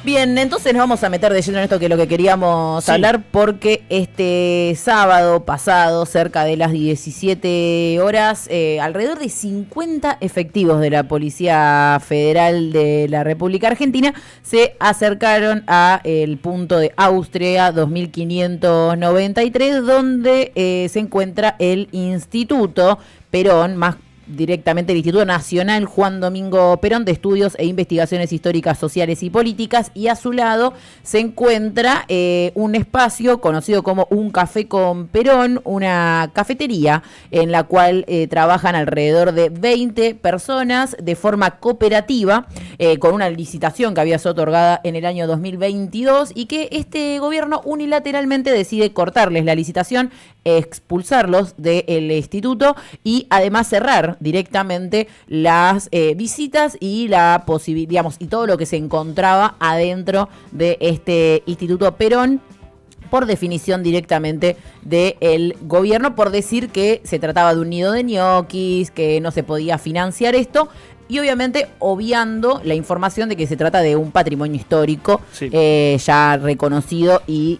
Bien, entonces nos vamos a meter de lleno en esto que es lo que queríamos hablar, porque este sábado pasado, cerca de las 17 horas, alrededor de 50 efectivos de la Policía Federal de la República Argentina se acercaron a el punto de Austria 2593, donde se encuentra el Instituto Perón, más directamente el Instituto Nacional Juan Domingo Perón de Estudios e Investigaciones Históricas, Sociales y Políticas, y a su lado se encuentra un espacio conocido como Un Café con Perón, una cafetería en la cual trabajan alrededor de 20 personas de forma cooperativa, con una licitación que había sido otorgada en el año 2022 y que este gobierno unilateralmente decide cortarles la licitación, expulsarlos del instituto y además cerrar directamente las visitas y la posibilidad, digamos, y todo lo que se encontraba adentro de este Instituto Perón, por definición directamente del gobierno, por decir que se trataba de un nido de ñoquis, que no se podía financiar esto, y obviamente obviando la información de que se trata de un patrimonio histórico, sí, ya reconocido y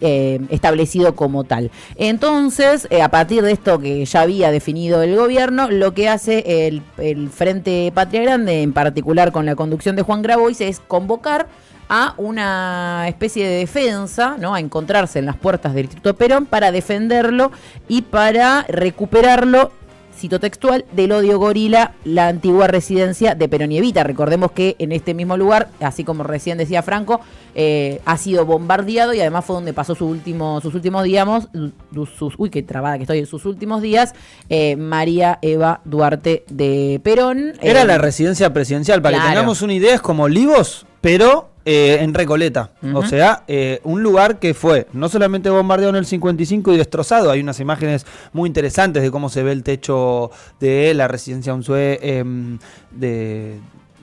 establecido como tal. Entonces, a partir de esto que ya había definido el gobierno, lo que hace el Frente Patria Grande, en particular con la conducción de Juan Grabois, es convocar a una especie de defensa, ¿no? A encontrarse en las puertas del Instituto Perón para defenderlo y para recuperarlo, cito textual, del odio gorila, la antigua residencia de Perón y Evita. Recordemos que en este mismo lugar, así como recién decía Franco, ha sido bombardeado y además fue donde pasó sus últimos días, María Eva Duarte de Perón. Era la residencia presidencial, para que tengamos una idea, es como Olivos, pero en Recoleta. Uh-huh. O sea, un lugar que fue no solamente bombardeado en el 55 y destrozado. Hay unas imágenes muy interesantes de cómo se ve el techo de la residencia Unzué,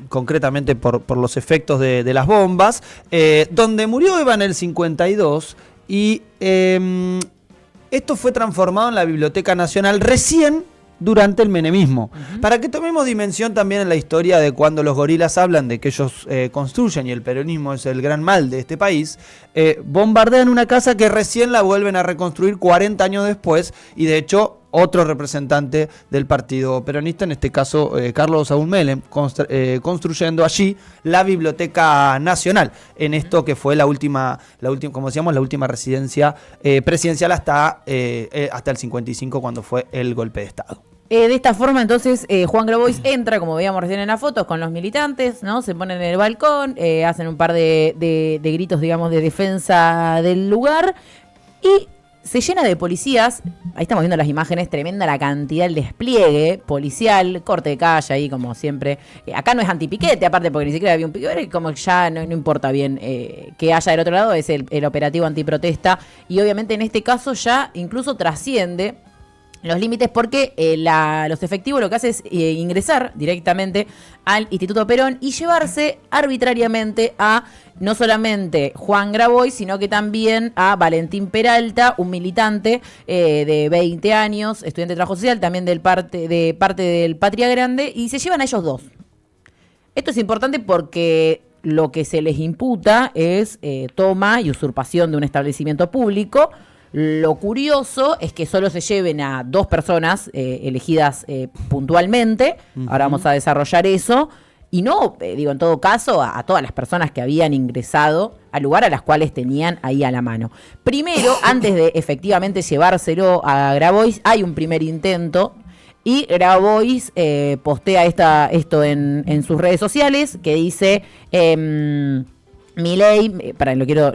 concretamente por los efectos de las bombas, donde murió Eva en el 52, y esto fue transformado en la Biblioteca Nacional recién durante el menemismo. Uh-huh. Para que tomemos dimensión también en la historia de cuando los gorilas hablan de que ellos construyen y el peronismo es el gran mal de este país, bombardean una casa que recién la vuelven a reconstruir 40 años después, y de hecho otro representante del partido peronista, en este caso Carlos Saúl Menem, construyendo allí la Biblioteca Nacional, en esto que fue la última, como decíamos, la última residencia presidencial hasta el 55, cuando fue el golpe de Estado. De esta forma, entonces, Juan Grabois entra, como veíamos recién en las fotos, con los militantes, ¿no? Se ponen en el balcón, hacen un par de gritos, digamos, de defensa del lugar, y se llena de policías. Ahí estamos viendo las imágenes, tremenda la cantidad, el despliegue policial, corte de calle ahí, como siempre. Acá no es antipiquete, aparte, porque ni siquiera había un piquete, como ya no importa bien que haya del otro lado, es el operativo antiprotesta, y obviamente en este caso ya incluso trasciende los límites, porque los efectivos lo que hacen es ingresar directamente al Instituto Perón y llevarse arbitrariamente a no solamente Juan Grabois, sino que también a Valentín Peralta, un militante de 20 años, estudiante de trabajo social, también de parte del Patria Grande, y se llevan a ellos dos. Esto es importante porque lo que se les imputa es toma y usurpación de un establecimiento público. Lo curioso es que solo se lleven a 2 personas elegidas puntualmente. Uh-huh. Ahora vamos a desarrollar eso. Y no, en todo caso, a todas las personas que habían ingresado al lugar, a las cuales tenían ahí a la mano. Primero, antes de efectivamente llevárselo a Grabois, hay un primer intento. Y Grabois postea esto en sus redes sociales, que dice: Milei,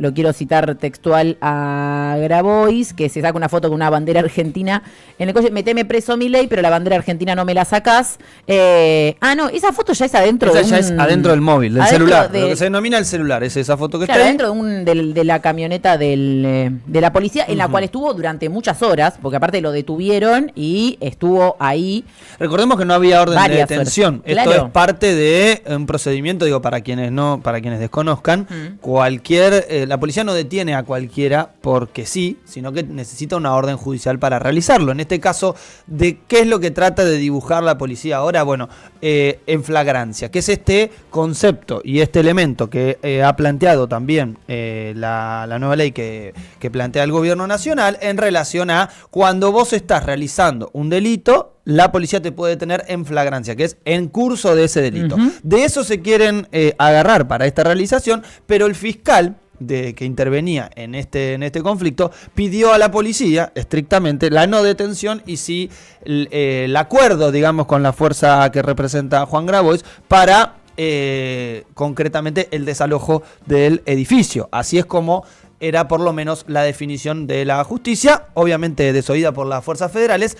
lo quiero citar textual a Grabois, que se saca una foto con una bandera argentina en el coche: meteme preso Milei, pero la bandera argentina no me la sacás. No, esa foto ya es adentro es adentro del móvil, del celular, lo que se denomina el celular, es esa foto que está ahí. Adentro de la camioneta de la policía, en la cual estuvo durante muchas horas, porque aparte lo detuvieron y estuvo ahí. Recordemos que no había orden de detención. Esto es parte de un procedimiento, para quienes desconozcan, la policía no detiene a cualquiera porque sí, sino que necesita una orden judicial para realizarlo. En este caso, ¿de qué es lo que trata de dibujar la policía ahora? Bueno, en flagrancia, que es este concepto y este elemento que ha planteado también la nueva ley que plantea el gobierno nacional en relación a cuando vos estás realizando un delito, la policía te puede detener en flagrancia, que es en curso de ese delito. De eso se quieren agarrar para esta realización, pero el fiscal que intervenía en este conflicto pidió a la policía estrictamente la no detención y sí el acuerdo, digamos, con la fuerza que representa a Juan Grabois para concretamente el desalojo del edificio. Así es como era por lo menos la definición de la justicia, obviamente desoída por las fuerzas federales,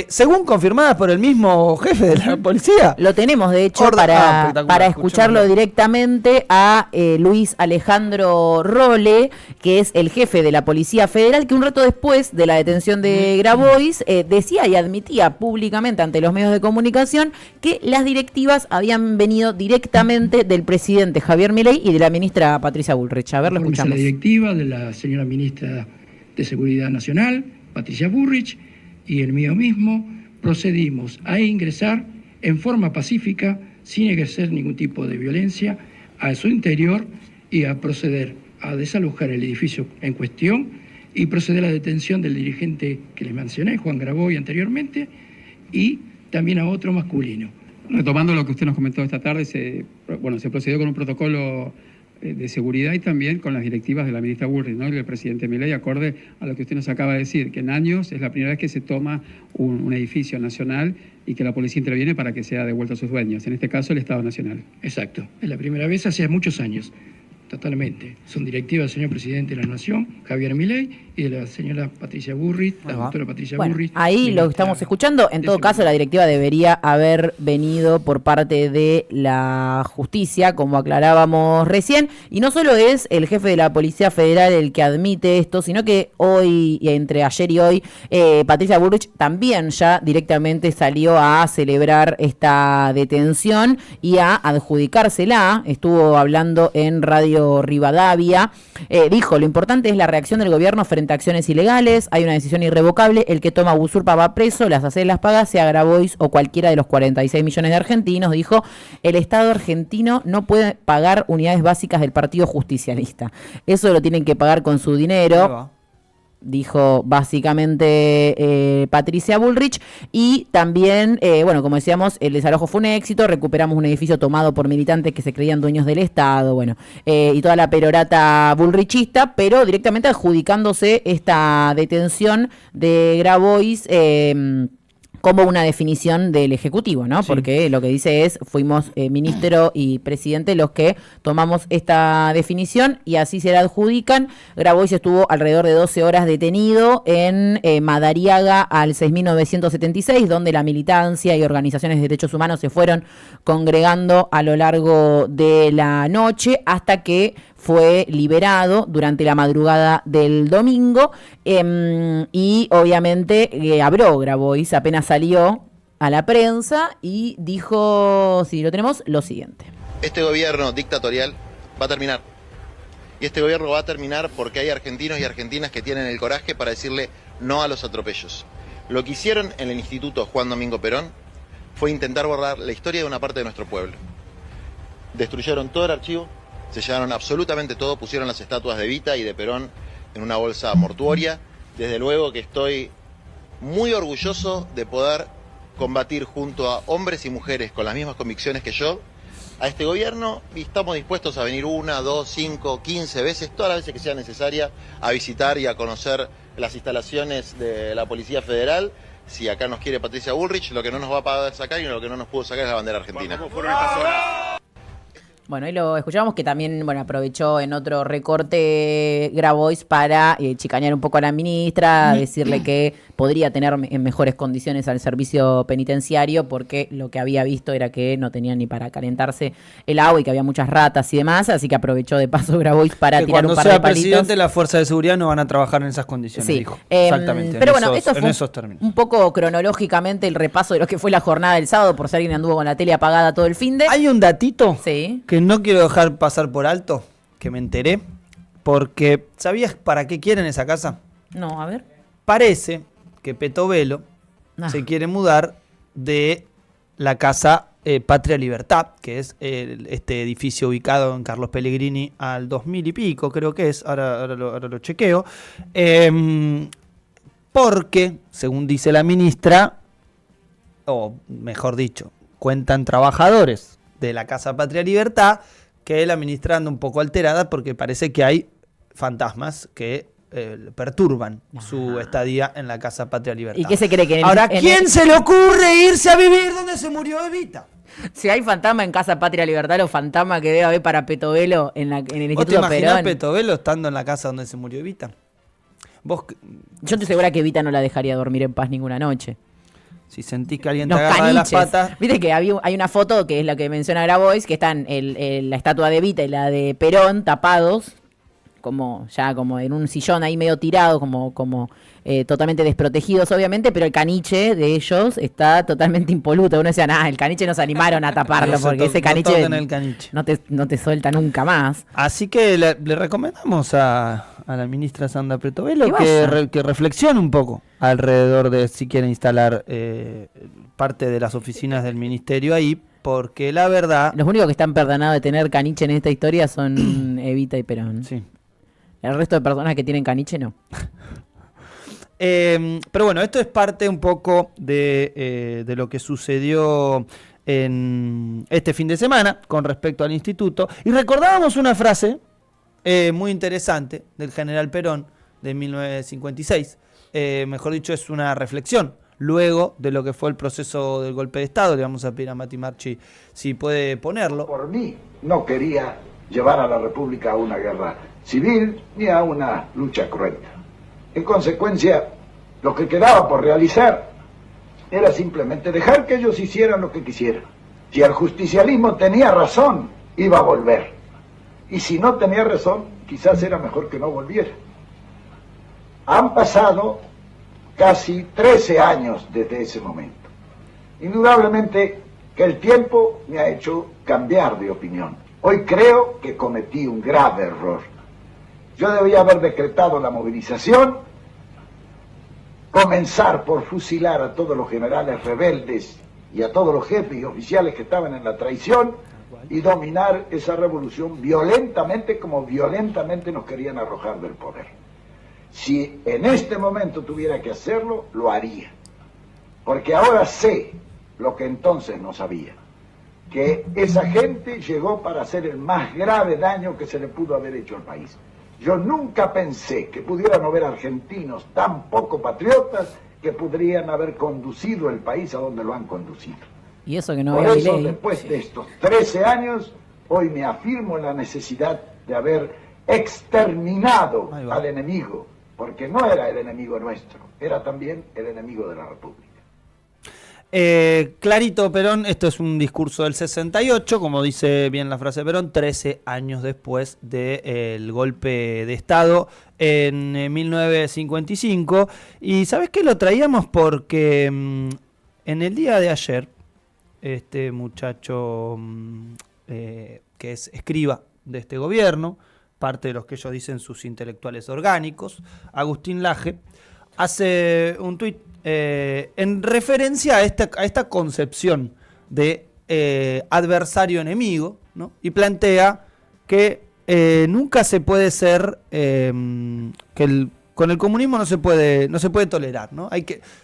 según confirmadas por el mismo jefe de la policía. Lo tenemos, de hecho, para escucharlo directamente a Luis Alejandro Rolle, que es el jefe de la Policía Federal, que un rato después de la detención de Grabois decía y admitía públicamente ante los medios de comunicación que las directivas habían venido directamente del presidente Javier Milei y de la ministra Patricia Bullrich. A ver, lo escuchamos. La directiva de la señora ministra de Seguridad Nacional, Patricia Bullrich, y el mío mismo, procedimos a ingresar en forma pacífica, sin ejercer ningún tipo de violencia, a su interior y a proceder a desalojar el edificio en cuestión y proceder a la detención del dirigente que les mencioné, Juan Grabois anteriormente, y también a otro masculino. Retomando lo que usted nos comentó esta tarde, se procedió con un protocolo de seguridad y también con las directivas de la ministra Bullrich, ¿no? Y del presidente Milei, acorde a lo que usted nos acaba de decir, que en años es la primera vez que se toma un edificio nacional y que la policía interviene para que sea devuelto a sus dueños, en este caso el Estado Nacional. Exacto, es la primera vez hace muchos años, totalmente. Son directivas del señor presidente de la Nación, Javier Milei, y de la señora Patricia Bullrich, la doctora Patricia Bullrich. Ahí lo estamos escuchando. En todo caso, la directiva debería haber venido por parte de la justicia, como aclarábamos recién. Y no solo es el jefe de la Policía Federal el que admite esto, sino que hoy, entre ayer y hoy, Patricia Bullrich también ya directamente salió a celebrar esta detención y a adjudicársela. Estuvo hablando en Radio Rivadavia. Dijo, lo importante es la reacción del gobierno frente a acciones ilegales, hay una decisión irrevocable, el que toma usurpa va preso, las hace las paga, sea Grabois o cualquiera de los 46 millones de argentinos. Dijo, el Estado argentino no puede pagar unidades básicas del Partido Justicialista, eso lo tienen que pagar con su dinero. Dijo básicamente Patricia Bullrich. Y también, como decíamos, el desalojo fue un éxito, recuperamos un edificio tomado por militantes que se creían dueños del Estado, y toda la perorata bullrichista, pero directamente adjudicándose esta detención de Grabois como una definición del Ejecutivo, ¿no? Sí. Porque lo que dice es, fuimos ministro y presidente los que tomamos esta definición y así se la adjudican. Grabois estuvo alrededor de 12 horas detenido en Madariaga al 6976, donde la militancia y organizaciones de derechos humanos se fueron congregando a lo largo de la noche hasta que fue liberado durante la madrugada del domingo y obviamente habló Grabois, apenas salió a la prensa y dijo, si lo tenemos, lo siguiente. Este gobierno dictatorial va a terminar. Y este gobierno va a terminar porque hay argentinos y argentinas que tienen el coraje para decirle no a los atropellos. Lo que hicieron en el Instituto Juan Domingo Perón fue intentar borrar la historia de una parte de nuestro pueblo. Destruyeron todo el archivo, se llevaron absolutamente todo, pusieron las estatuas de Evita y de Perón en una bolsa mortuoria. Desde luego que estoy muy orgulloso de poder combatir junto a hombres y mujeres con las mismas convicciones que yo a este gobierno y estamos dispuestos a venir 1, 2, 5, 15 veces, todas las veces que sea necesaria, a visitar y a conocer las instalaciones de la Policía Federal. Si acá nos quiere Patricia Bullrich, lo que no nos va a poder sacar y lo que no nos pudo sacar es la bandera argentina. ¿Cómo fueron estas horas? Bueno, y lo escuchábamos que también, aprovechó en otro recorte Grabois para chicanear un poco a la ministra, decirle que podría tener en mejores condiciones al servicio penitenciario porque lo que había visto era que no tenían ni para calentarse el agua y que había muchas ratas y demás, así que aprovechó de paso Grabois para que tirar un par de palitos. Cuando sea presidente, la fuerza de seguridad no van a trabajar en esas condiciones, sí. Dijo. Exactamente. Pero esto fue un poco cronológicamente el repaso de lo que fue la jornada del sábado, por si alguien anduvo con la tele apagada todo el finde. Hay un datito sí. que no quiero dejar pasar por alto, que me enteré, porque ¿sabías para qué quieren esa casa? No, a ver. Parece que Petovelo se quiere mudar de la casa Patria Libertad, que es este edificio ubicado en Carlos Pellegrini al 2000 y pico, creo que es, ahora lo chequeo, porque, según dice la ministra, o mejor dicho, cuentan trabajadores de la casa Patria Libertad, que la ministra anda un poco alterada porque parece que hay fantasmas que perturban su estadía en la casa Patria Libertad. ¿Y qué se cree que Ahora, ¿quién se le ocurre irse a vivir donde se murió Evita? Si hay fantasma en Casa Patria Libertad, los fantasmas que debe haber para Petovelo en el ¿Vos te Instituto imaginás Perón. Petovelo estando en la casa donde se murió Evita? Vos, Yo estoy segura que Evita no la dejaría dormir en paz ninguna noche. si sentís que alguien te Los agarra de las caniches. patas... Viste que hay una foto que es la que menciona Grabois, que están la estatua de Evita y la de Perón tapados, como en un sillón ahí medio tirado, como totalmente desprotegidos obviamente, pero el caniche de ellos está totalmente impoluto. Uno decía, el caniche no se animaron a taparlo porque ese caniche, el caniche no te suelta nunca más. Así que le recomendamos a la ministra Sandra Petovelo Que que reflexione un poco alrededor de si quiere instalar parte de las oficinas del ministerio ahí, porque la verdad... Los únicos que están perdonados de tener caniche en esta historia son Evita y Perón. Sí. El resto de personas que tienen caniche no. Pero bueno, esto es parte un poco de lo que sucedió en este fin de semana con respecto al instituto. Y recordábamos una frase muy interesante del general Perón de 1956. Mejor dicho, es una reflexión luego de lo que fue el proceso del golpe de Estado. Le vamos a pedir a Mati Marchi si puede ponerlo. Por mí no quería llevar a la República a una guerra civil ni a una lucha cruenta. En consecuencia, lo que quedaba por realizar era simplemente dejar que ellos hicieran lo que quisieran. Si el justicialismo tenía razón, iba a volver. Y si no tenía razón, quizás era mejor que no volviera. Han pasado casi 13 años desde ese momento. Indudablemente que el tiempo me ha hecho cambiar de opinión. Hoy creo que cometí un grave error. Yo debía haber decretado la movilización, comenzar por fusilar a todos los generales rebeldes y a todos los jefes y oficiales que estaban en la traición y dominar esa revolución violentamente como violentamente nos querían arrojar del poder. Si en este momento tuviera que hacerlo, lo haría. Porque ahora sé lo que entonces no sabía. Que esa gente llegó para hacer el más grave daño que se le pudo haber hecho al país. Yo nunca pensé que pudieran haber argentinos tan poco patriotas que podrían haber conducido el país a donde lo han conducido. Y eso que no Por había eso, ley. después de estos 13 años, hoy me afirmo en la necesidad de haber exterminado al enemigo, porque no era el enemigo nuestro, era también el enemigo de la República. Clarito, Perón, esto es un discurso del 68, como dice bien la frase de Perón, 13 años después del golpe de Estado en 1955. Y ¿sabes qué? Lo traíamos porque en el día de ayer, este muchacho que es escriba de este gobierno, parte de los que ellos dicen sus intelectuales orgánicos, Agustín Laje, hace un tuit en referencia a esta concepción de adversario-enemigo, ¿no? Y plantea que nunca se puede ser, con el comunismo no se puede tolerar, ¿no?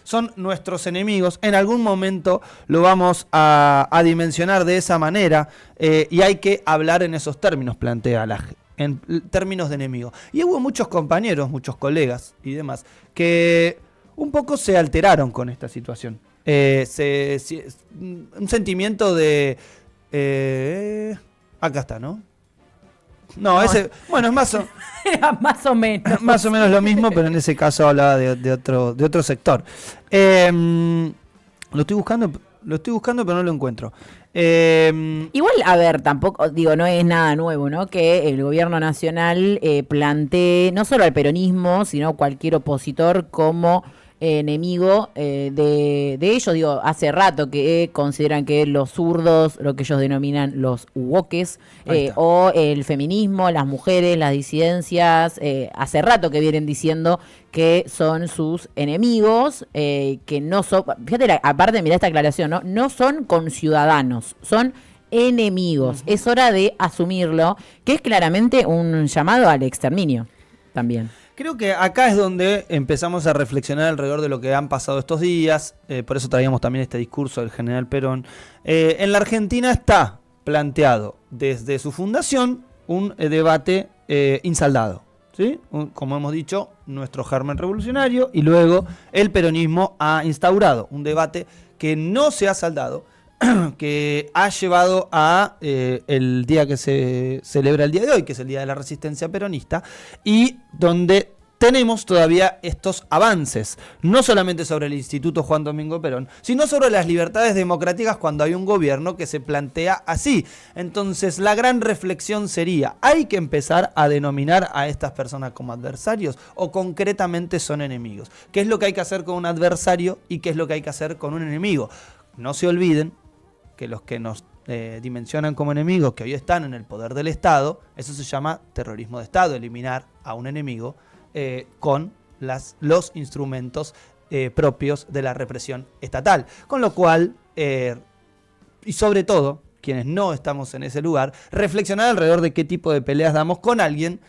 Son nuestros enemigos, en algún momento lo vamos a dimensionar de esa manera y hay que hablar en esos términos, plantea Laje, en términos de enemigo. Y hubo muchos compañeros, muchos colegas y demás, que un poco se alteraron con esta situación. Un sentimiento de... acá está, ¿no? No, ese... Bueno, es más o menos lo mismo, pero en ese caso hablaba de otro sector. Lo estoy buscando, pero no lo encuentro. Igual, a ver, tampoco, digo, no es nada nuevo, ¿no? Que el gobierno nacional plantee no solo al peronismo, sino cualquier opositor como enemigo de ellos. Digo, hace rato que consideran que los zurdos, lo que ellos denominan los woques, o el feminismo, las mujeres, las disidencias, hace rato que vienen diciendo que son sus enemigos, que no son, fíjate, aparte, mirá esta aclaración, no son conciudadanos, son enemigos. Es hora de asumirlo, que es claramente un llamado al exterminio también. Creo que acá es donde empezamos a reflexionar alrededor de lo que han pasado estos días, por eso traíamos también este discurso del general Perón. En la Argentina está planteado desde su fundación un debate insaldado, ¿sí? Como hemos dicho, nuestro germen revolucionario, y luego el peronismo ha instaurado un debate que no se ha saldado, que ha llevado a el día que se celebra el día de hoy, que es el Día de la Resistencia Peronista, y donde tenemos todavía estos avances, no solamente sobre el Instituto Juan Domingo Perón, sino sobre las libertades democráticas cuando hay un gobierno que se plantea así. Entonces, la gran reflexión sería, ¿hay que empezar a denominar a estas personas como adversarios o concretamente son enemigos? ¿Qué es lo que hay que hacer con un adversario y qué es lo que hay que hacer con un enemigo? No se olviden que los que nos dimensionan como enemigos, que hoy están en el poder del Estado, eso se llama terrorismo de Estado, eliminar a un enemigo con los instrumentos propios de la represión estatal. Con lo cual, y sobre todo, quienes no estamos en ese lugar, reflexionar alrededor de qué tipo de peleas damos con alguien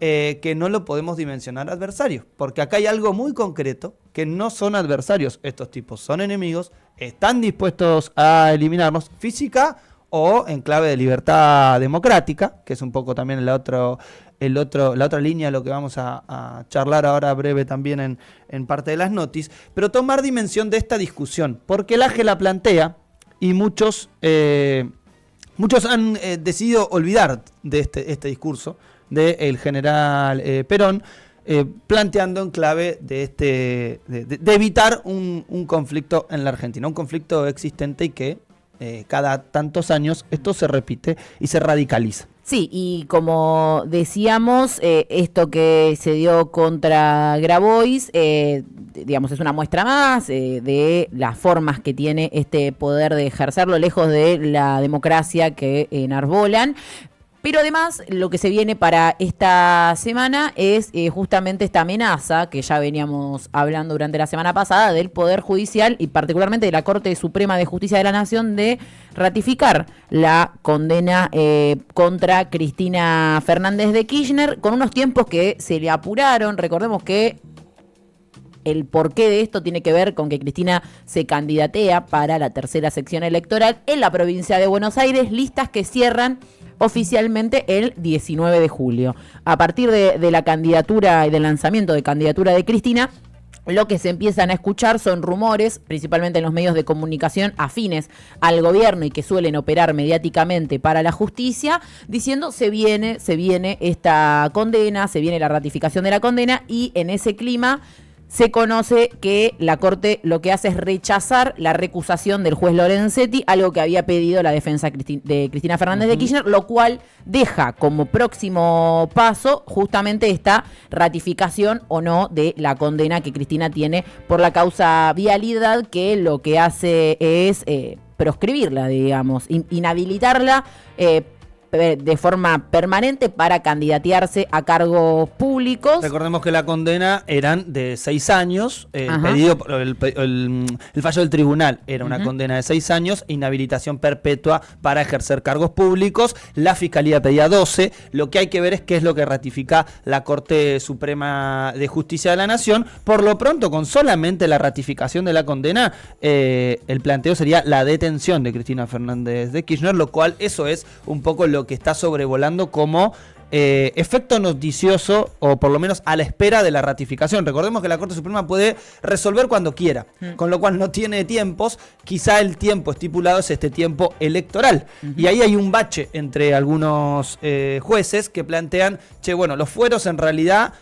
que no lo podemos dimensionar adversario. Porque acá hay algo muy concreto, que no son adversarios estos tipos, son enemigos, están dispuestos a eliminarnos física o en clave de libertad democrática, que es un poco también la otra línea de lo que vamos a charlar ahora breve también en parte de las notis, pero tomar dimensión de esta discusión, porque el AGE la plantea y muchos han decidido olvidar de este discurso del general Perón, planteando en clave de evitar un conflicto en la Argentina, un conflicto existente y que cada tantos años esto se repite y se radicaliza. Sí, y como decíamos, esto que se dio contra Grabois, digamos, es una muestra más de las formas que tiene este poder de ejercerlo lejos de la democracia que enarbolan. Pero además, lo que se viene para esta semana es justamente esta amenaza que ya veníamos hablando durante la semana pasada del Poder Judicial y particularmente de la Corte Suprema de Justicia de la Nación de ratificar la condena contra Cristina Fernández de Kirchner con unos tiempos que se le apuraron. Recordemos que el porqué de esto tiene que ver con que Cristina se candidatea para la tercera sección electoral en la provincia de Buenos Aires, listas que cierran oficialmente el 19 de julio. A partir de la candidatura y del lanzamiento de candidatura de Cristina, lo que se empiezan a escuchar son rumores, principalmente en los medios de comunicación afines al gobierno y que suelen operar mediáticamente para la justicia, diciendo se viene esta condena, se viene la ratificación de la condena, y en ese clima se conoce que la Corte lo que hace es rechazar la recusación del juez Lorenzetti, algo que había pedido la defensa de Cristina Fernández de Kirchner, lo cual deja como próximo paso justamente esta ratificación o no de la condena que Cristina tiene por la causa vialidad, que lo que hace es proscribirla, digamos, inhabilitarla de forma permanente para candidatearse a cargos públicos. Recordemos que la condena eran de 6 años, pedido por el fallo del tribunal era una condena de 6 años, inhabilitación perpetua para ejercer cargos públicos, la Fiscalía pedía 12, lo que hay que ver es qué es lo que ratifica la Corte Suprema de Justicia de la Nación. Por lo pronto, con solamente la ratificación de la condena, el planteo sería la detención de Cristina Fernández de Kirchner, lo cual eso es un poco lo que está sobrevolando como efecto noticioso, o por lo menos a la espera de la ratificación. Recordemos que la Corte Suprema puede resolver cuando quiera, con lo cual no tiene tiempos. Quizá el tiempo estipulado es este tiempo electoral, y ahí hay un bache entre algunos jueces que plantean, che, bueno, los fueros en realidad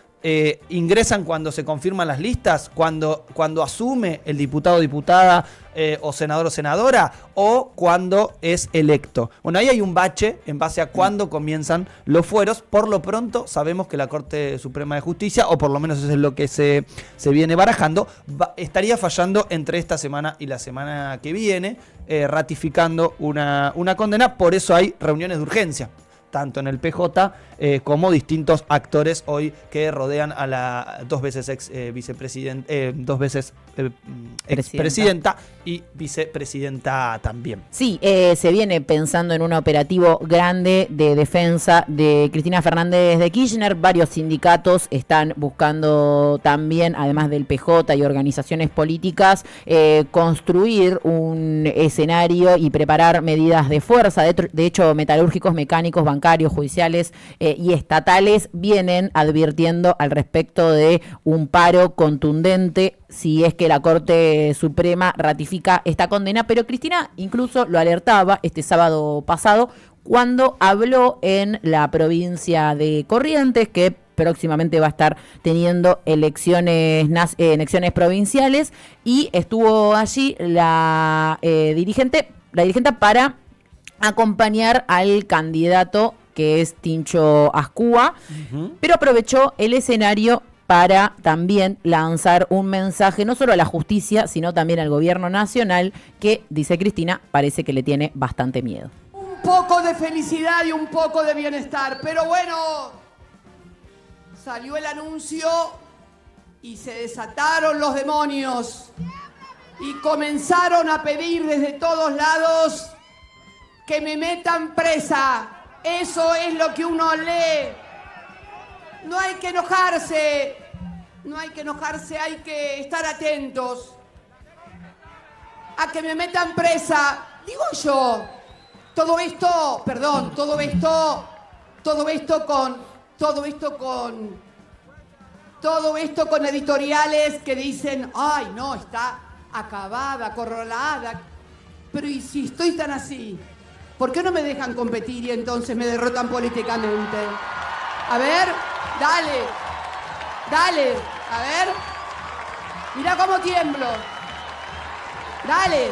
ingresan cuando se confirman las listas, cuando asume el diputado o diputada o senador o senadora, o cuando es electo. Bueno, ahí hay un bache en base a cuándo comienzan los fueros. Por lo pronto sabemos que la Corte Suprema de Justicia, o por lo menos eso es lo que se viene barajando, estaría fallando entre esta semana y la semana que viene, ratificando una condena. Por eso hay reuniones de urgencia, tanto en el PJ como distintos actores hoy que rodean a la dos veces expresidenta y vicepresidenta también. Sí, se viene pensando en un operativo grande de defensa de Cristina Fernández de Kirchner. Varios sindicatos están buscando también, además del PJ y organizaciones políticas, construir un escenario y preparar medidas de fuerza. De hecho, metalúrgicos, mecánicos, bancarios, judiciales y estatales vienen advirtiendo al respecto de un paro contundente si es que la Corte Suprema ratifica esta condena. Pero Cristina incluso lo alertaba este sábado pasado cuando habló en la provincia de Corrientes, que próximamente va a estar teniendo elecciones provinciales, y estuvo allí la dirigente para acompañar al candidato que es Tincho Ascúa, pero aprovechó el escenario para también lanzar un mensaje no solo a la justicia, sino también al gobierno nacional, que, dice Cristina, parece que le tiene bastante miedo. Un poco de felicidad y un poco de bienestar, pero bueno, salió el anuncio y se desataron los demonios y comenzaron a pedir desde todos lados que me metan presa. Eso es lo que uno lee. No hay que enojarse, hay que estar atentos a que me metan presa. Digo yo, todo esto con editoriales que dicen, ay no, está acabada, acorralada. Pero ¿y si estoy tan así? ¿Por qué no me dejan competir y entonces me derrotan políticamente? A ver, dale, a ver. Mirá cómo tiemblo. Dale.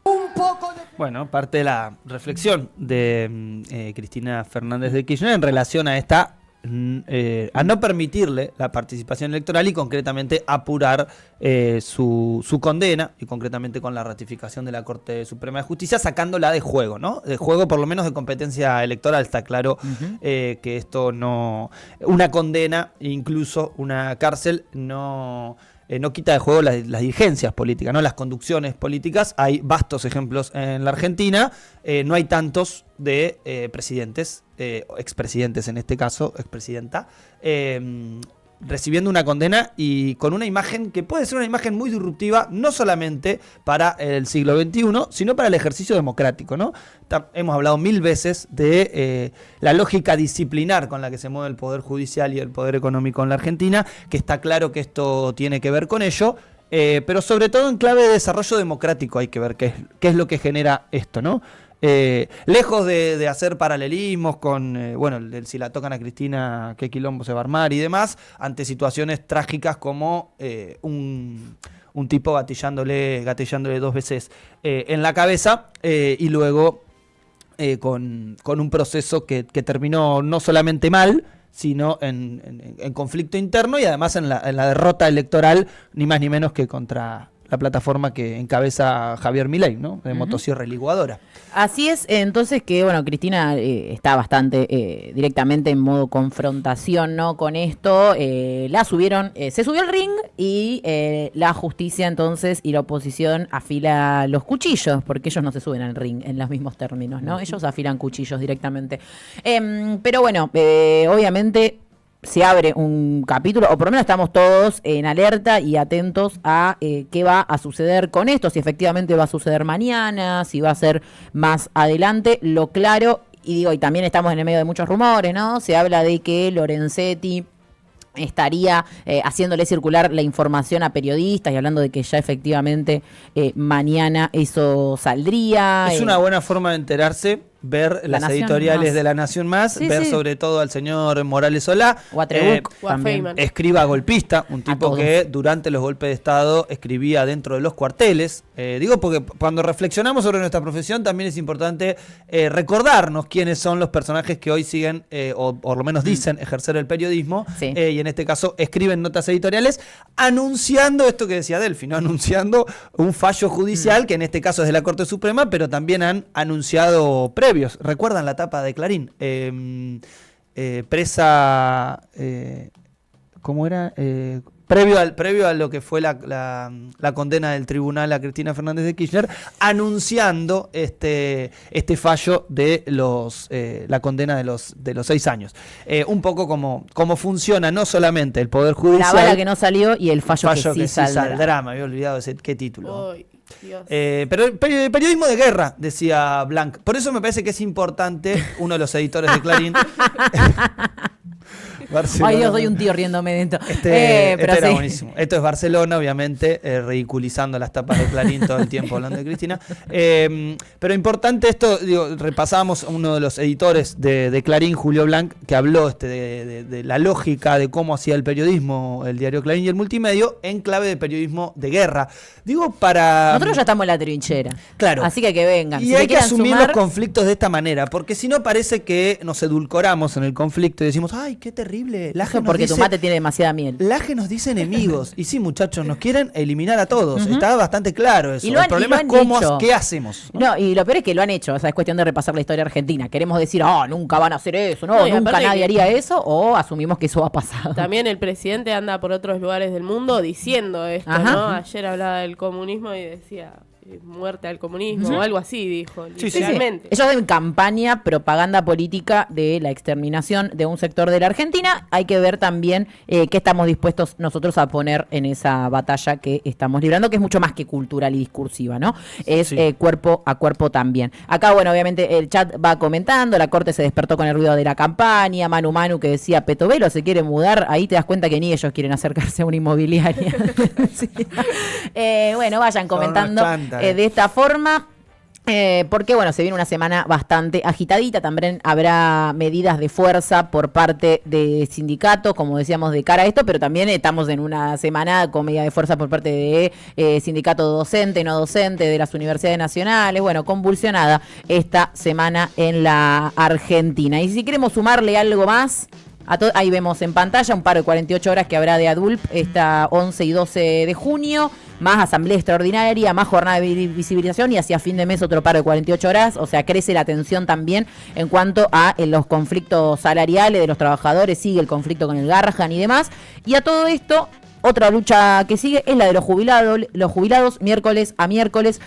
Un poco de... Bueno, parte de la reflexión de Cristina Fernández de Kirchner en relación a esta a no permitirle la participación electoral y concretamente apurar su condena, y concretamente con la ratificación de la Corte Suprema de Justicia, sacándola de juego, ¿no? De juego, por lo menos de competencia electoral. Está claro que esto no... Una condena, incluso una cárcel, no quita de juego las dirigencias políticas, ¿no? Las conducciones políticas. Hay vastos ejemplos en la Argentina, no hay tantos de presidentes, expresidentes en este caso, expresidenta, recibiendo una condena y con una imagen que puede ser una imagen muy disruptiva, no solamente para el siglo XXI, sino para el ejercicio democrático, ¿no? Hemos hablado 1000 veces de la lógica disciplinar con la que se mueve el Poder Judicial y el Poder Económico en la Argentina, que está claro que esto tiene que ver con ello, pero sobre todo en clave de desarrollo democrático hay que ver qué es lo que genera esto, ¿no? Lejos de hacer paralelismos con, si la tocan a Cristina, qué quilombo se va a armar y demás, ante situaciones trágicas como un tipo gatillándole 2 veces en la cabeza y luego con un proceso que terminó no solamente mal, sino en conflicto interno y además en la derrota electoral, ni más ni menos que contra la plataforma que encabeza Javier Milei, ¿no? De motosierra y licuadora. Así es, entonces que, Cristina está bastante directamente en modo confrontación, ¿no? Con esto, se subió al ring y la justicia entonces y la oposición afila los cuchillos, porque ellos no se suben al ring en los mismos términos, ¿no? Ellos afilan cuchillos directamente. Pero bueno, obviamente se abre un capítulo, o por lo menos estamos todos en alerta y atentos a qué va a suceder con esto, si efectivamente va a suceder mañana, si va a ser más adelante. Lo claro, y también estamos en el medio de muchos rumores, ¿no? Se habla de que Lorenzetti estaría haciéndole circular la información a periodistas y hablando de que ya efectivamente mañana eso saldría. Es una buena forma de enterarse ver La las Nación editoriales Más. de La Nación Más, Sí, ver sí. sobre todo al señor Morales Solá, O a Trebuch o a también. Feynman. escriba golpista, un tipo todos. que durante los golpes de Estado escribía dentro de los cuarteles. Digo porque cuando reflexionamos sobre nuestra profesión también es importante recordarnos quiénes son los personajes que hoy siguen, o por lo menos dicen, ejercer el periodismo, Sí. y en este caso escriben notas editoriales anunciando esto que decía Delphi, ¿no? Anunciando un fallo judicial que en este caso es de la Corte Suprema, pero también han anunciado previos. ¿Recuerdan la tapa de Clarín? Presa, ¿cómo era? Previo a lo que fue la condena del tribunal a Cristina Fernández de Kirchner, anunciando este fallo de la condena de los 6 años. Un poco como funciona no solamente el Poder Judicial. La bala que no salió y el fallo que sí saldrá. Me había olvidado qué título. Ay, Dios. Pero el periodismo de guerra, decía Blanc. Por eso me parece que es importante, uno de los editores de Clarín. Ay, Dios, soy un tío riéndome de esto. Este Pero era sí. buenísimo. Esto es Barcelona, obviamente, ridiculizando las tapas de Clarín todo el tiempo hablando de Cristina. Pero importante esto, digo, repasamos a uno de los editores de Clarín, Julio Blanc, que habló de la lógica de cómo hacía el periodismo, el diario Clarín y el multimedio, en clave de periodismo de guerra. Digo, para... Nosotros ya estamos en la trinchera. Claro. Así que vengan. Y Si hay le que quieren asumir sumar, los conflictos de esta manera, porque si no parece que nos edulcoramos en el conflicto y decimos, ay, qué terrible. Laje nos porque dice, tu mate tiene demasiada miel. Laje nos dice enemigos. Y sí, muchachos, nos quieren eliminar a todos. Está bastante claro eso. Y lo El problema han es cómo, hecho. qué hacemos. No, y lo peor es que lo han hecho. O sea, es cuestión de repasar la historia argentina. Queremos decir, nunca van a hacer eso, No, y nunca aparte nadie que- haría eso, o asumimos que eso ha pasado. También el presidente anda por otros lugares del mundo diciendo esto, Ajá. ¿no? Ayer hablaba del comunismo y decía muerte al comunismo o algo así, dijo, Sí, sí. literalmente. Ellos hacen campaña, propaganda política de la exterminación de un sector de la Argentina. Hay que ver también qué estamos dispuestos nosotros a poner en esa batalla que estamos librando, que es mucho más que cultural y discursiva, ¿no? Es Sí. cuerpo a cuerpo también. Acá, bueno, obviamente el chat va comentando, la Corte se despertó con el ruido de la campaña, Manu que decía, Petovelo se quiere mudar, ahí te das cuenta que ni ellos quieren acercarse a una inmobiliaria. Sí. Bueno, vayan comentando unos chantas, de esta forma. Porque bueno, se viene una semana bastante agitadita, también habrá medidas de fuerza por parte de sindicatos, como decíamos, de cara a esto, pero también estamos en una semana con medida de fuerza por parte de sindicato docente, no docente, de las universidades nacionales, bueno, convulsionada esta semana en la Argentina. Y si queremos sumarle algo más, ahí vemos en pantalla un paro de 48 horas que habrá de ADULP esta 11 y 12 de junio, más asamblea extraordinaria, más jornada de visibilización y hacia fin de mes otro paro de 48 horas, o sea, crece la tensión también en cuanto a los conflictos salariales de los trabajadores, sigue el conflicto con el Garrahan y demás, y a todo esto... Otra lucha que sigue es la de los jubilados miércoles a miércoles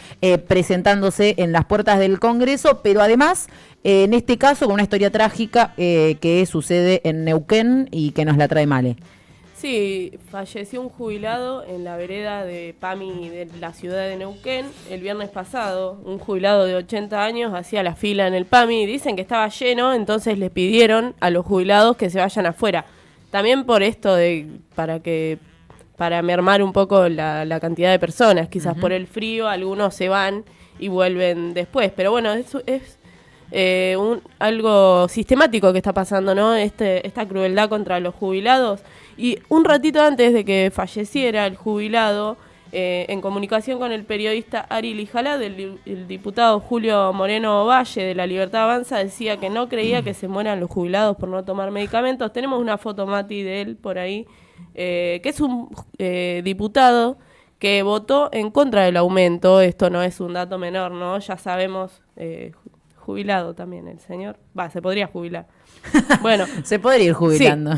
presentándose en las puertas del Congreso, pero además, en este caso, con una historia trágica que sucede en Neuquén y que nos la trae Male. Sí, falleció un jubilado en la vereda de Pami de la ciudad de Neuquén el viernes pasado. Un jubilado de 80 años hacía la fila en el Pami. Dicen que estaba lleno, entonces le pidieron a los jubilados que se vayan afuera. También por esto para mermar un poco la cantidad de personas. Quizás por el frío algunos se van y vuelven después. Pero bueno, eso es algo sistemático que está pasando, ¿no? Esta crueldad contra los jubilados. Y un ratito antes de que falleciera el jubilado, en comunicación con el periodista Ari Lijalad, el diputado Julio Moreno Valle de La Libertad Avanza decía que no creía que se mueran los jubilados por no tomar medicamentos. Tenemos una foto, Mati, de él por ahí, que es un diputado que votó en contra del aumento. Esto no es un dato menor, ¿no? Ya sabemos, jubilado también el señor. Se podría jubilar. Bueno, Se podría ir jubilando.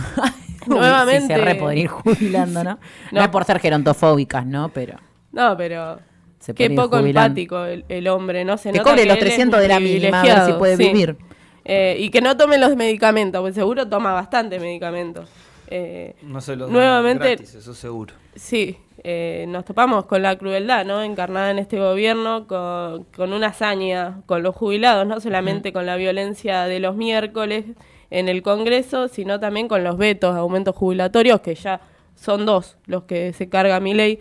Nuevamente. Sí, se re podría ir jubilando, ¿no? No es por ser gerontofóbicas, ¿no? Pero no, pero se qué podría ir poco jubilando. empático el hombre, ¿no? Se Que nota cobre los él es 300 de la mínima, a ver si privilegiado, puede sí. vivir. Y que no tome los medicamentos, porque seguro toma bastante medicamentos. No se los Nuevamente, dan gratis, eso seguro. sí, nos topamos con la crueldad, ¿no? Encarnada en este gobierno, con una hazaña con los jubilados, no solamente con la violencia de los miércoles en el Congreso, sino también con los vetos a aumentos jubilatorios, que ya son 2 los que se carga Milei.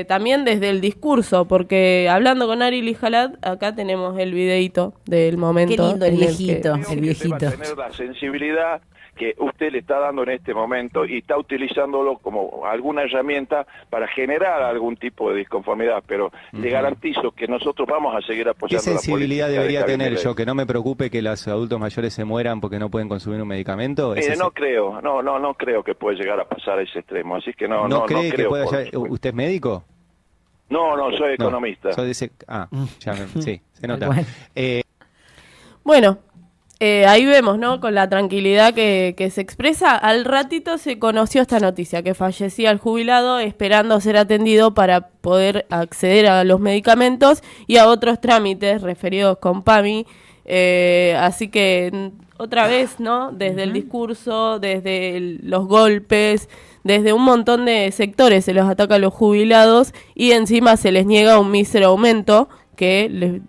también desde el discurso, porque hablando con Ari Lijalad, acá tenemos el videíto del momento. Qué lindo el en el viejito, que- el viejito. Va a tener la sensibilidad que usted le está dando en este momento y está utilizándolo como alguna herramienta para generar algún tipo de disconformidad, pero le garantizo que nosotros vamos a seguir ¿Qué apoyando la sensibilidad política de debería Javier tener Milei. yo? ¿Que no me preocupe que los adultos mayores se mueran porque no pueden consumir un medicamento? ¿Es ese- No creo, no creo que puede llegar a pasar a ese extremo, así que no cree que creo. pueda llegar- ¿Usted es médico? No, soy No, economista. soy de ese... sí, se nota. Bueno. Bueno, ahí vemos, ¿no? Con la tranquilidad que se expresa. Al ratito se conoció esta noticia, que fallecía el jubilado esperando ser atendido para poder acceder a los medicamentos y a otros trámites referidos con PAMI. Así que otra vez, ¿no? Desde el discurso, desde los golpes, desde un montón de sectores se los ataca a los jubilados y encima se les niega un mísero aumento que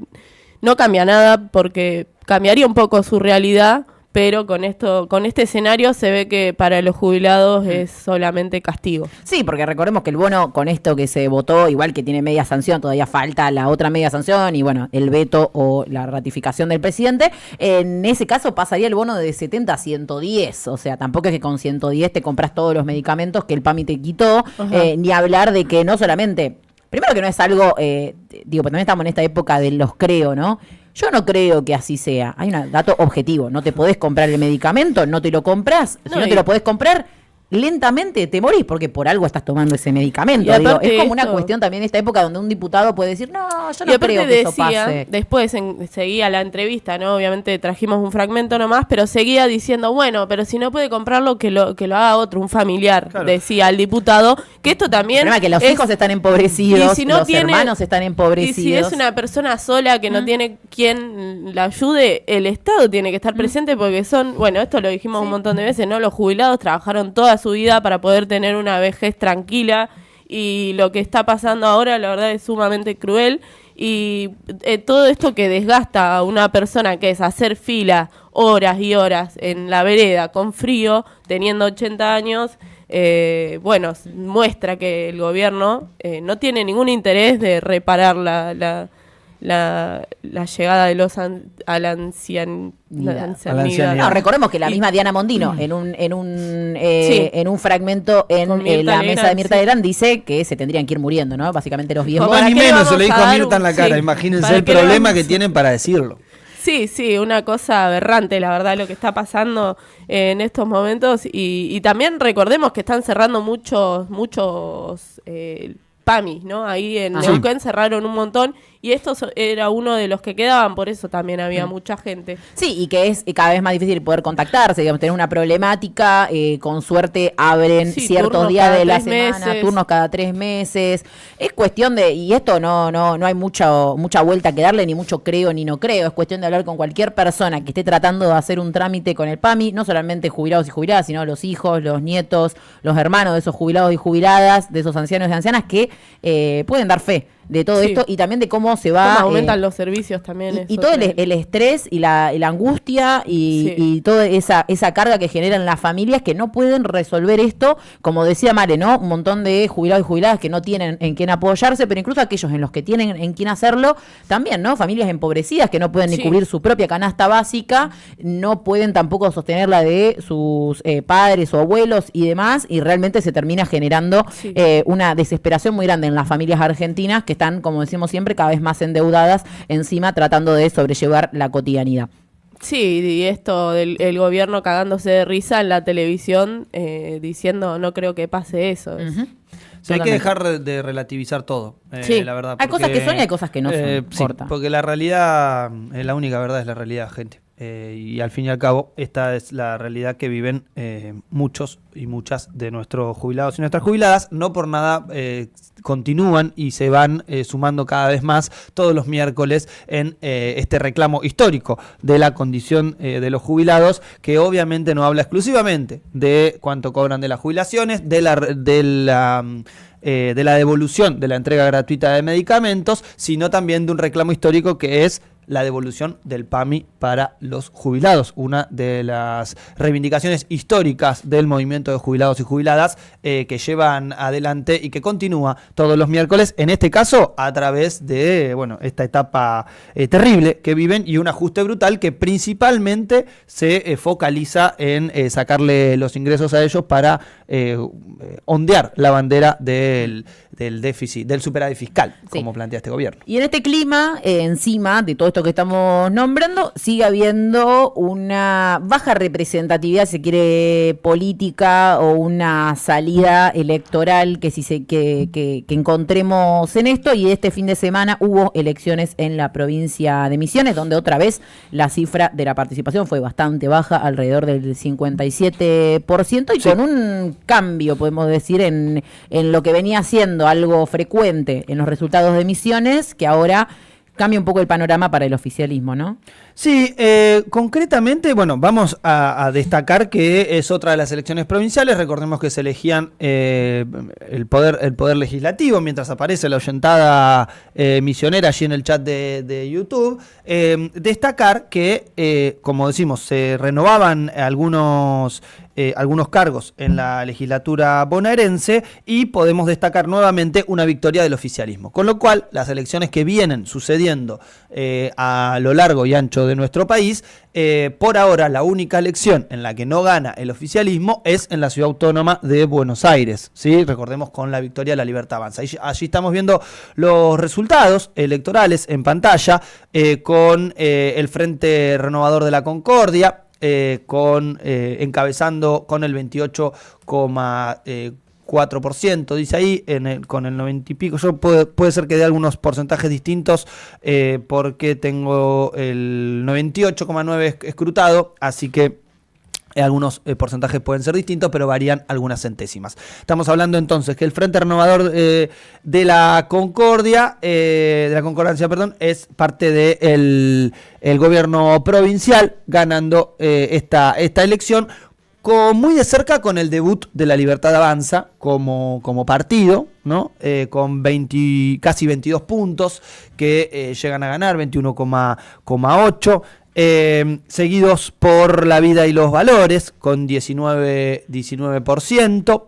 no cambia nada porque cambiaría un poco su realidad, pero con este escenario se ve que para los jubilados es solamente castigo. Sí, porque recordemos que el bono con esto que se votó, igual que tiene media sanción, todavía falta la otra media sanción y bueno, el veto o la ratificación del presidente. En ese caso pasaría el bono de 70 a 110, o sea, tampoco es que con 110 te compras todos los medicamentos que el PAMI te quitó, ni hablar de que no solamente, primero que no es algo, digo, pero también estamos en esta época de los creo, ¿no? Yo no creo que así sea. Hay un dato objetivo. No te podés comprar el medicamento, no te lo compras. Si no te lo podés comprar, lentamente te morís porque por algo estás tomando ese medicamento. Y Digo, aparte es como una esto- cuestión también en esta época donde un diputado puede decir, no, yo Y no aparte creo que eso decía, pase. después seguía la entrevista, ¿no? Obviamente trajimos un fragmento nomás, pero seguía diciendo, bueno, pero si no puede comprarlo, que lo haga otro, un familiar, Claro. decía el diputado, que esto El también problema es que los es- hijos están empobrecidos, y si no los hermanos están y empobrecidos. si es una persona sola que no tiene quien la ayude, el Estado tiene que estar presente porque bueno, esto lo dijimos un montón de veces, ¿no? Los jubilados trabajaron toda su vida para poder tener una vejez tranquila y lo que está pasando ahora, la verdad, es sumamente cruel y todo esto que desgasta a una persona, que es hacer fila horas y horas en la vereda con frío, teniendo 80 años, bueno, muestra que el gobierno no tiene ningún interés de reparar la llegada de los a la ancianidad. No, recordemos que la Y- misma Diana Mondino Sí. en un fragmento en Con Mirta la mesa de Legrand, Mirta sí. Legrand dice que se tendrían que ir muriendo, ¿no? Básicamente los viejos. ¿Para Más ni qué le menos, se vamos lo dijo a a dar Mirta en la un- cara. sí. Imagínense ¿Para el qué le problema vamos- que tienen para decirlo. Sí, una cosa aberrante, la verdad, lo que está pasando en estos momentos. Y también recordemos que están cerrando muchos PAMIs, ¿no? Ahí en Ajá. Neuquén cerraron un montón y esto era uno de los que quedaban, por eso también había mucha gente. Sí, y que es cada vez más difícil poder contactarse, digamos, tener una problemática, con suerte abren Sí, ciertos turnos días cada de la 3 semana, meses. turnos cada 3 meses. Es cuestión de, y esto no hay mucha vuelta que darle, ni mucho creo ni no creo, es cuestión de hablar con cualquier persona que esté tratando de hacer un trámite con el PAMI, no solamente jubilados y jubiladas, sino los hijos, los nietos, los hermanos de esos jubilados y jubiladas, de esos ancianos y ancianas que pueden dar fe de todo Sí. esto y también de cómo se va... Cómo aumentan los servicios también. Y eso todo también. el estrés y la angustia Sí. y toda esa carga que generan las familias que no pueden resolver esto, como decía Mare, ¿no? Un montón de jubilados y jubiladas que no tienen en quién apoyarse, pero incluso aquellos en los que tienen en quién hacerlo, también, ¿no? Familias empobrecidas que no pueden ni Sí. cubrir su propia canasta básica, no pueden tampoco sostener la de sus padres o abuelos y demás, y realmente se termina generando Sí. una desesperación muy grande en las familias argentinas que están, como decimos siempre, cada vez más endeudadas, encima tratando de sobrellevar la cotidianidad. Sí, y esto del el gobierno cagándose de risa en la televisión, diciendo no creo que pase eso. Es- Sí, hay que Totalmente. dejar de relativizar todo, Sí. la verdad. Hay cosas que son y hay cosas que no son. Sí, Corta. porque la realidad, la única verdad es la realidad, gente. Y al fin y al cabo, esta es la realidad que viven muchos y muchas de nuestros jubilados y nuestras jubiladas. No por nada continúan y se van sumando cada vez más todos los miércoles en este reclamo histórico de la condición de los jubilados, que obviamente no habla exclusivamente de cuánto cobran de las jubilaciones, de la devolución de la entrega gratuita de medicamentos, sino también de un reclamo histórico que es la devolución del PAMI para los jubilados, una de las reivindicaciones históricas del movimiento de jubilados y jubiladas que llevan adelante y que continúa todos los miércoles, en este caso a través de esta etapa terrible que viven y un ajuste brutal que principalmente se focaliza en sacarle los ingresos a ellos para ondear la bandera del déficit, del superávit fiscal, como plantea este gobierno. Y en este clima, encima de todo esto que estamos nombrando, sigue habiendo una baja representatividad, si se quiere, política o una salida electoral que encontremos en esto. Y este fin de semana hubo elecciones en la provincia de Misiones, donde otra vez la cifra de la participación fue bastante baja, alrededor del 57%, y con un cambio, podemos decir, en lo que venía siendo algo frecuente en los resultados de Misiones, que ahora cambia un poco el panorama para el oficialismo, ¿no? Sí, concretamente, vamos a destacar que es otra de las elecciones provinciales. Recordemos que se elegían el poder legislativo, mientras aparece la oyentada misionera allí en el chat de YouTube. Destacar que, como decimos, se renovaban algunos cargos en la legislatura bonaerense y podemos destacar nuevamente una victoria del oficialismo. Con lo cual, las elecciones que vienen sucediendo a lo largo y ancho de nuestro país, por ahora la única elección en la que no gana el oficialismo es en la ciudad autónoma de Buenos Aires, ¿sí? Recordemos, con la victoria de La Libertad Avanza. Allí estamos viendo los resultados electorales en pantalla, con el Frente Renovador de la Concordia, encabezando con el 28,4%, dice ahí, con el 90 y pico. Yo puede ser que dé algunos porcentajes distintos, porque tengo el 98,9 escrutado, así que algunos porcentajes pueden ser distintos, pero varían algunas centésimas. Estamos hablando entonces que el Frente Renovador de la Concordancia, es parte del gobierno provincial, ganando esta elección, muy de cerca con el debut de La Libertad Avanza como partido, ¿no? Con casi 22 puntos que llegan a ganar, 21,8. Seguidos por La Vida y los Valores, con 19%.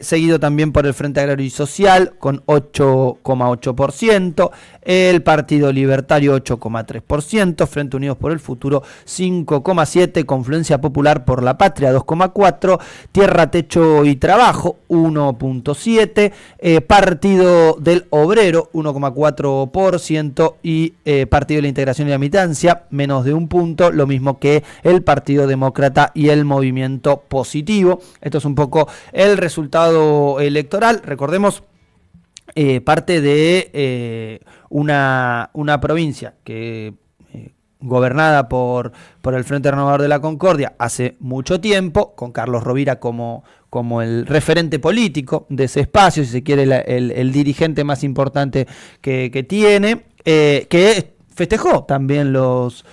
Seguido también por el Frente Agrario y Social, con 8,8%. El Partido Libertario, 8,3%. Frente Unidos por el Futuro, 5,7%. Confluencia Popular por la Patria, 2,4%. Tierra, Techo y Trabajo, 1,7%. Partido del Obrero, 1,4%. Y Partido de la Integración y la Militancia, menos de 1 punto. Lo mismo que el Partido Demócrata y el Movimiento Positivo. Esto es un poco el resultado electoral. Recordemos, parte de una provincia que gobernada por el Frente Renovador de la Concordia hace mucho tiempo, con Carlos Rovira como el referente político de ese espacio, si se quiere, el dirigente más importante que tiene, que festejó también los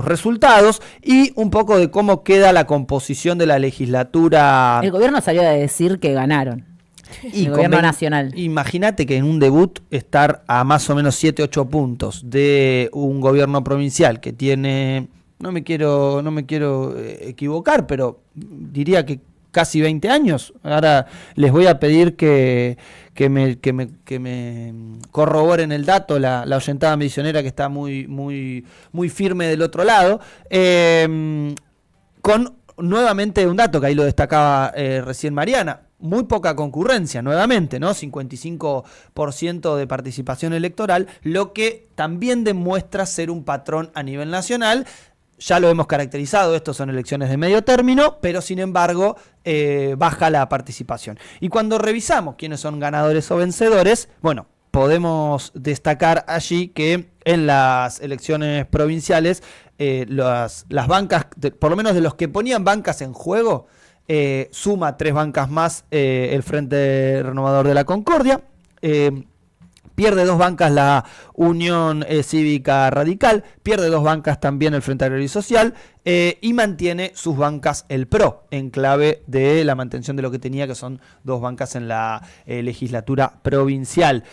resultados, y un poco de cómo queda la composición de la legislatura. El gobierno salió a decir que ganaron. El gobierno nacional. Imagínate que en un debut estar a más o menos 7-8 puntos de un gobierno provincial que tiene, no me quiero equivocar, pero diría que casi 20 años. Ahora les voy a pedir que me corroboren el dato, la oyentada misionera, que está muy firme del otro lado, con nuevamente un dato que ahí lo destacaba recién Mariana. Muy poca concurrencia, nuevamente, ¿no? 55% de participación electoral, lo que también demuestra ser un patrón a nivel nacional. Ya lo hemos caracterizado, estos son elecciones de medio término, pero sin embargo baja la participación. Y cuando revisamos quiénes son ganadores o vencedores, podemos destacar allí que en las elecciones provinciales las bancas, por lo menos de los que ponían bancas en juego, suma 3 bancas más el Frente Renovador de la Concordia. Pierde 2 bancas la Unión Cívica Radical, pierde 2 bancas también el Frente Agrario y Social, y mantiene sus bancas el PRO, en clave de la mantención de lo que tenía, que son 2 bancas en la legislatura provincial.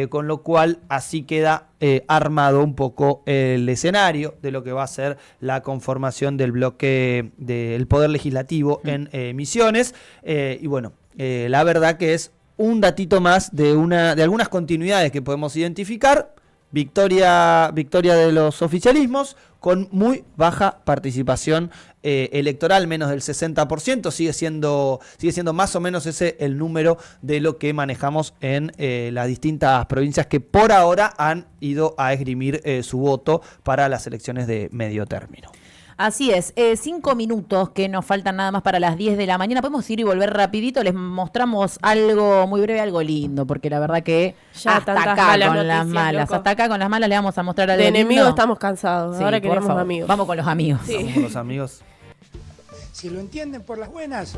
Con lo cual, así queda armado un poco el escenario de lo que va a ser la conformación del bloque del Poder Legislativo en Misiones. Y bueno, la verdad que es un datito más de algunas continuidades que podemos identificar. Victoria de los oficialismos con muy baja participación electoral, menos del 60%, sigue siendo más o menos ese el número de lo que manejamos en las distintas provincias que por ahora han ido a esgrimir su voto para las elecciones de medio término. Así es, 5 minutos que nos faltan nada más para las 10 de la mañana. Podemos ir y volver rapidito, les mostramos algo muy breve, algo lindo, porque la verdad que ya hasta tantas acá malas con noticias, las malas, loco. hasta acá con las malas le vamos a mostrar algo De lindo. enemigos estamos cansados, Sí, ahora por queremos favor. amigos. Vamos con los amigos. Sí. Vamos con los amigos. Si lo entienden por las buenas,